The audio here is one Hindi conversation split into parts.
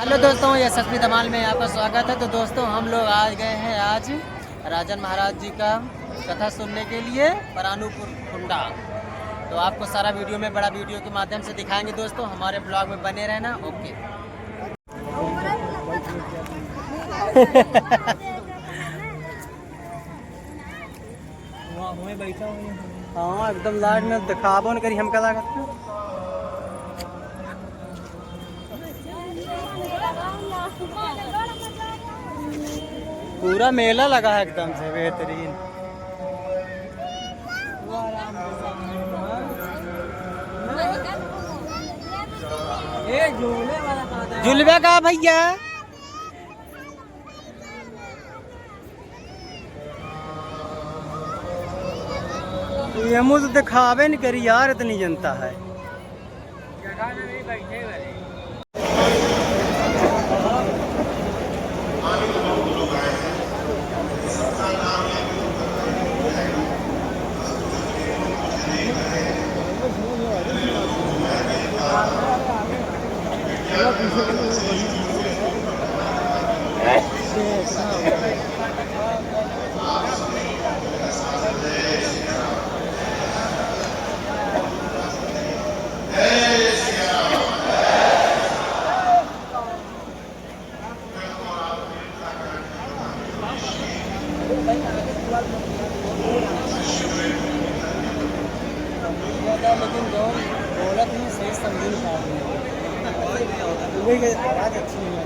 हेलो दोस्तों, यशस्वी धमाल में आपका स्वागत है। तो दोस्तों हम लोग आ गए हैं आज राजन महाराज जी का कथा सुनने के लिए परानुपुर कुंडा। तो आपको सारा वीडियो में बड़ा वीडियो के माध्यम से दिखाएंगे दोस्तों, हमारे ब्लॉग में बने रहना। ओके। हाँ एकदम लाइट में दिखाबो न करी हम कदा करते। पूरा मेला लगा है एकदम से बेहतरीन। झुलवे का भैया ये मुझे दिखावे नहीं करी यार, इतनी जनता है। लेकिन दौलत में सही समझ नहीं पा रही है। आज अच्छी नहीं है।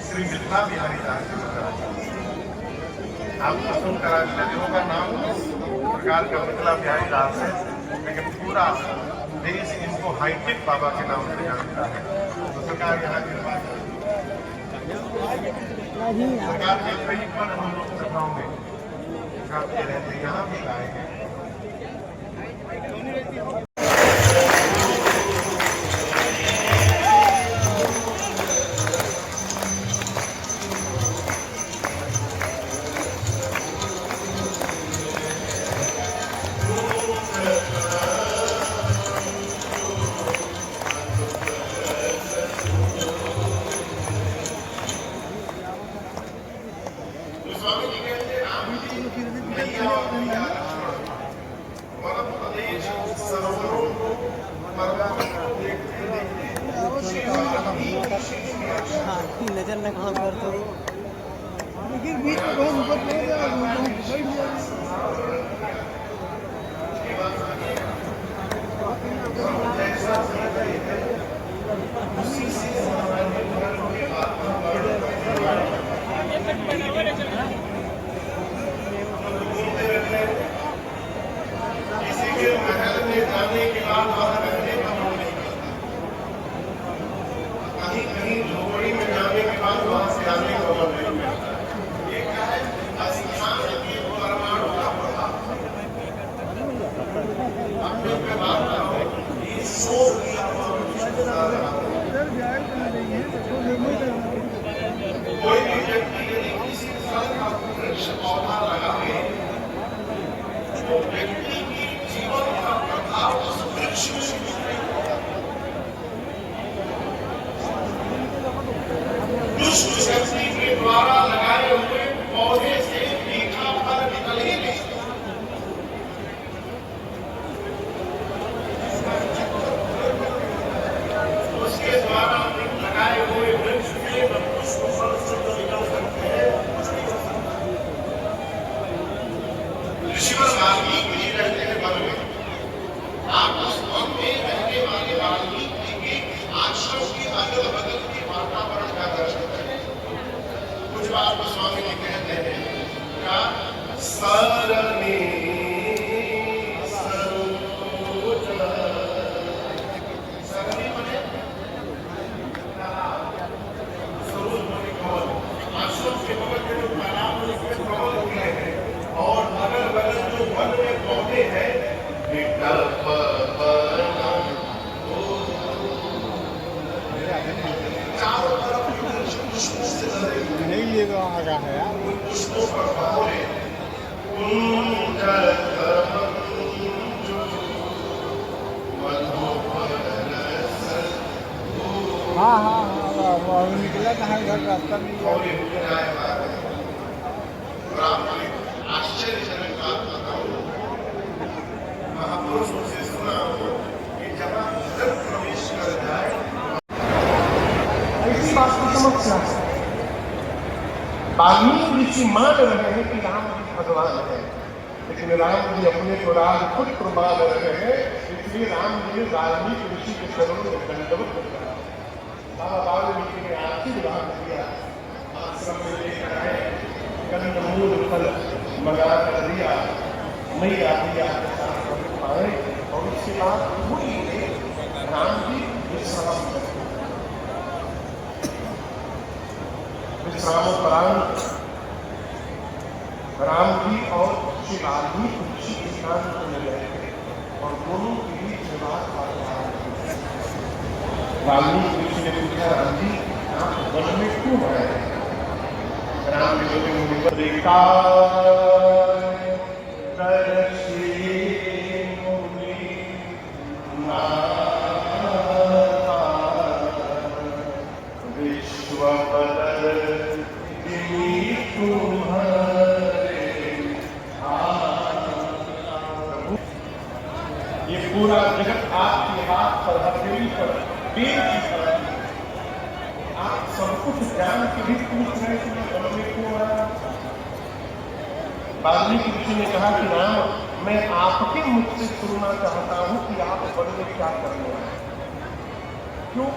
श्री मिथिला बिहारी दास जी आपको सुनकर आश्चर्य होगा, नाम इस प्रकार का मिथिला बिहारी दास है, लेकिन पूरा देश इनको हाईटेक बाबा के नाम से जानता है। तो सरकार यहाँ सरकार के कई पर हम लोग सभाओं में गाते रहते, यहाँ भी गाएंगे। स्वामी जी कहते हैं राम जी मैया और मैया लक्ष्मण वन प्रदेश सरोवरों को पर्वतों को देखते देखते नजर न काम कर तो लेकिन बीच में बहुत ऊपर पहुंच गया और बैठ गया। किसी के महल में जाने के बाद वहां रहने का मन नहीं करता, कहीं कहीं झोपड़ी में जाने के बाद वहां से आने का मन नहीं करता। ये क्या है? स्थान की परमाणु का प्रभाव। अपने पे बात करो, ये शोर किया हुआ कोई भी व्यक्ति यदि किसी फल का वृक्ष पौधा लगाए तो व्यक्ति की जीवन का प्रभाव उस वृक्ष में दुष्ट शक्ति के द्वारा लगाए हुए पौधे से मीठा फल निकल ही नहीं। उसके द्वारा लगाए हुए वृक्ष में पुष्प फल से जो निकल सकते हैं। ऋषिवर वाल्मीकि जी रहते हैं वन में। आप उस वन में रहने वाले वाल्मीकि के आश्रम के अगल बगल के वातावरण का दर्शन करें। कुछ बात गोस्वामी जी कहते हैं क्या सरने आश्रम के बगल में जो तालाब है उसमें कमल खिले हैं और अगल बगल जो वन में पौधे हैं चारों तरफ पुष्पों से लदे हुए नहीं लिए तो आगा है यार। उन पुष्पों पर बहोरे हाँ हाँ हाँ वो निकला था घर रास्ता में। और ये और आपको एक आश्चर्यजनक बात बताऊं, महापुरुषों से सुना हो कि जब आप भीतर प्रवेश कर जाए ऐसी बात की समस्या है। वाल्मीकि ऋषि मान रहे हैं कि राम जी भगवान है, लेकिन राम जी अपने को राजपुत्र मान रहे हैं, इसलिए राम जी ने वाल्मीकि ऋषि के चरणों में दंडवत किया। बाबा वाल्मीकि ने आशीर्वाद दिया, आश्रम में लेकर आए, कंदमूल फल मंगा कर दिया, मैया दिया के साथ पाए और उसके बाद पूरी राम जी विश्राम करते। विश्रामोपरांत राम जी और श्री वाल्मीकि ऋषि एकांत में गए और दोनों के बीच में बात वाल्मीकि ऋषि ने पूछा, राम जी आप वन में क्यों आए? राम जी बोले, मुझे देखा विश्व ये पूरा जगत आपके हाथ पर हथेली पर पेड़ की तरह, आप सब कुछ जान के भी पूछ रहे थे वन में क्यों आया? वाल्मीकि ऋषि ने कहा कि राम, मैं आपके मुख से सुनना चाहता हूं कि आप वन में क्या करने आए। क्यों?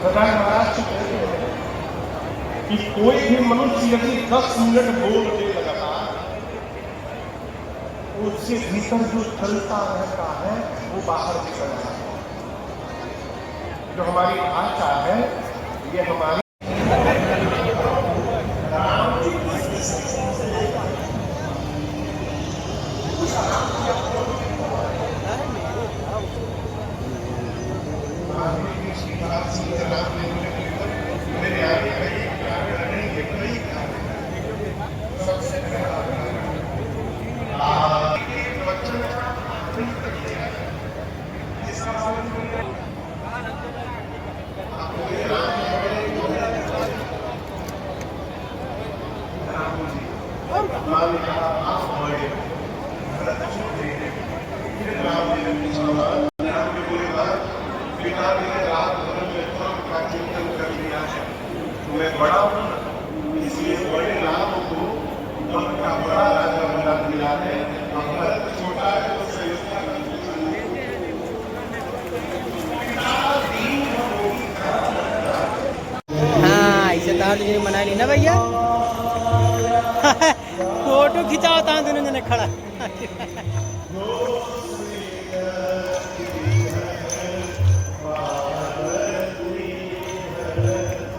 सदा महाराज से कहते हैं कि कोई भी मनुष्य यदि 10 मिनट बोल दे लगातार, उससे भीतर जो चलता रहता है वो बाहर निकल जाता है। जो हमारी भाषा है ये हमारी मेरे आगे माँ ने कहा आप बड़े फिर राम जी ने पूछा राम जी बोले पिता ने रात भर में तर्क का चिंतन कर लिया है तो मैं बड़ा हूँ इसलिए बड़े राम को तर्क का बड़ा राजा बना दिया है और भरत छोटा है तो संयुक्ता हाँ ऐसे तार जी मना ली ना भैया फोटो खिंचाओ था दोनों जने खड़ा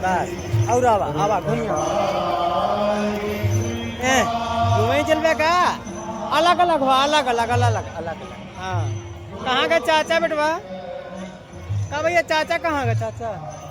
बस और आवा आवा घूमियो घूमे चलबे का अलग अलग हुआ अलग अलग अलग अलग अलग हाँ कहाँ का चाचा बेटवा का भैया चाचा कहाँ का चाचा